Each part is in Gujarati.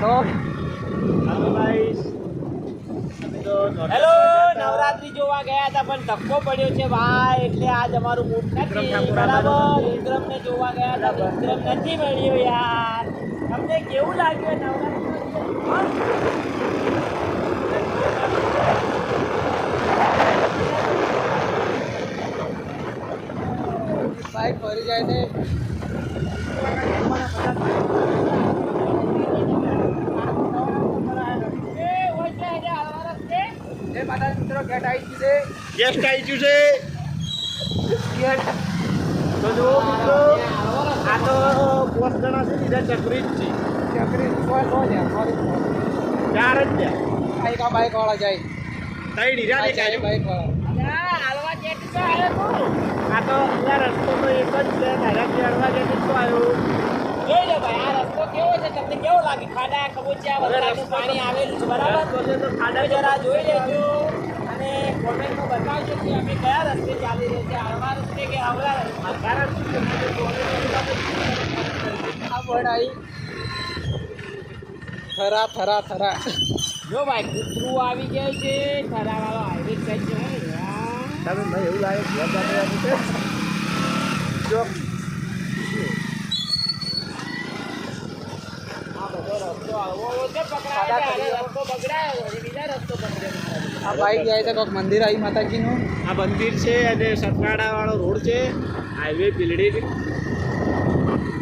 તો હેલો ગાઈસ, હેલો, નવરાત્રી જોવા ગયા હતા પણ ધક્કો પડ્યો છે ભાઈ, એટલે આજ અમારું મૂડ નથી બરાબર. વિક્રમને જોવા ગયા હતા, વિક્રમ નથી મળ્યો યાર. તમને કેવું લાગ્યું બાઈક ફરી જાય ને મિત્રો ગેટ આવી ગયું છે. ગેસ્ટ આવી ગયું છે. ગેટ તો જુઓ મિત્રો, આ તો 5 જણા છે, બીજા ચકરી જ છે. ચકરી સો છે સોરી 4 જ છે. આ બાઈક વાળા જાય ત્રણ હીરા દેખાય. બાઈક વાળા હાલવા જેટ તો આવ્યો તું. આ તો અહીંયા રસ્તો તો એક જ છે, ડાયરેક્ટ અડવા જેટ શું આવ્યું. જોઈ લો ભાઈ, આ રસ્તો કેવો છે, તમને કેવો લાગે? ખાડા ખબોચિયા વરસાદનું પાણી આવેલું છે બરાબર. રસ્તો છે તો ખાડા તમે જરા જોઈ લેજો અને કોમેન્ટમાં બતાવજો કે અમે કયા રસ્તે ચાલી રહ્યા છે, હળવા રસ્તે કે અવળા રસ્તે. આ બોર્ડ આવી થરા થરા થરા જો ભાઈ, કૂતરું આવી જાય છે, થરાવાળો હાઈવે સાઈડ છે. તમે ભાઈ એવું લાગે ઘર બાંધવાનું છે. જો આ બધો રસ્તો આવો છે, પકડાય છે. આ રસ્તો બગડાયો અને બીજા રસ્તો પકડ્યો. આ બાઈક જાય તો કોઈક મંદિર આવી માતાજીનું. આ મંદિર છે અને સતવાડા વાળો રોડ છે, હાઈવે બિલ્ડિંગ.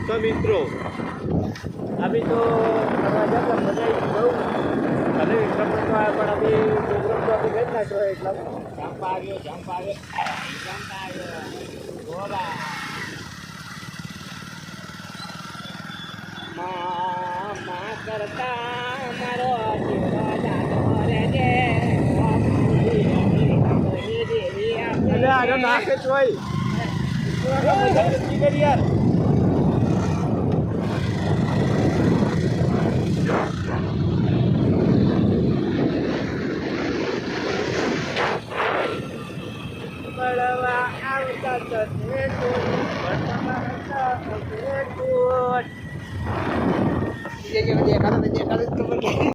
તો મિત્રો અભી તો ફરવા જતા મજા આવી બહુ. ભલે વિક્રમ નતો આવ્યો પણ અભી પ્રોગ્રામ તો આપણે કરી નાખ્યો એટલા. જંપ આવ્યો, જંપ આવ્યો, જંપ આવ્યો. બોલા મા કરતા મારો જીવનો જાતો રે જે. એટલે આગળ નાખે જ હોય. કરી યાર. મળવા આવતા તને તો મળવા આવતા તને તો જે દેખાતા ખબર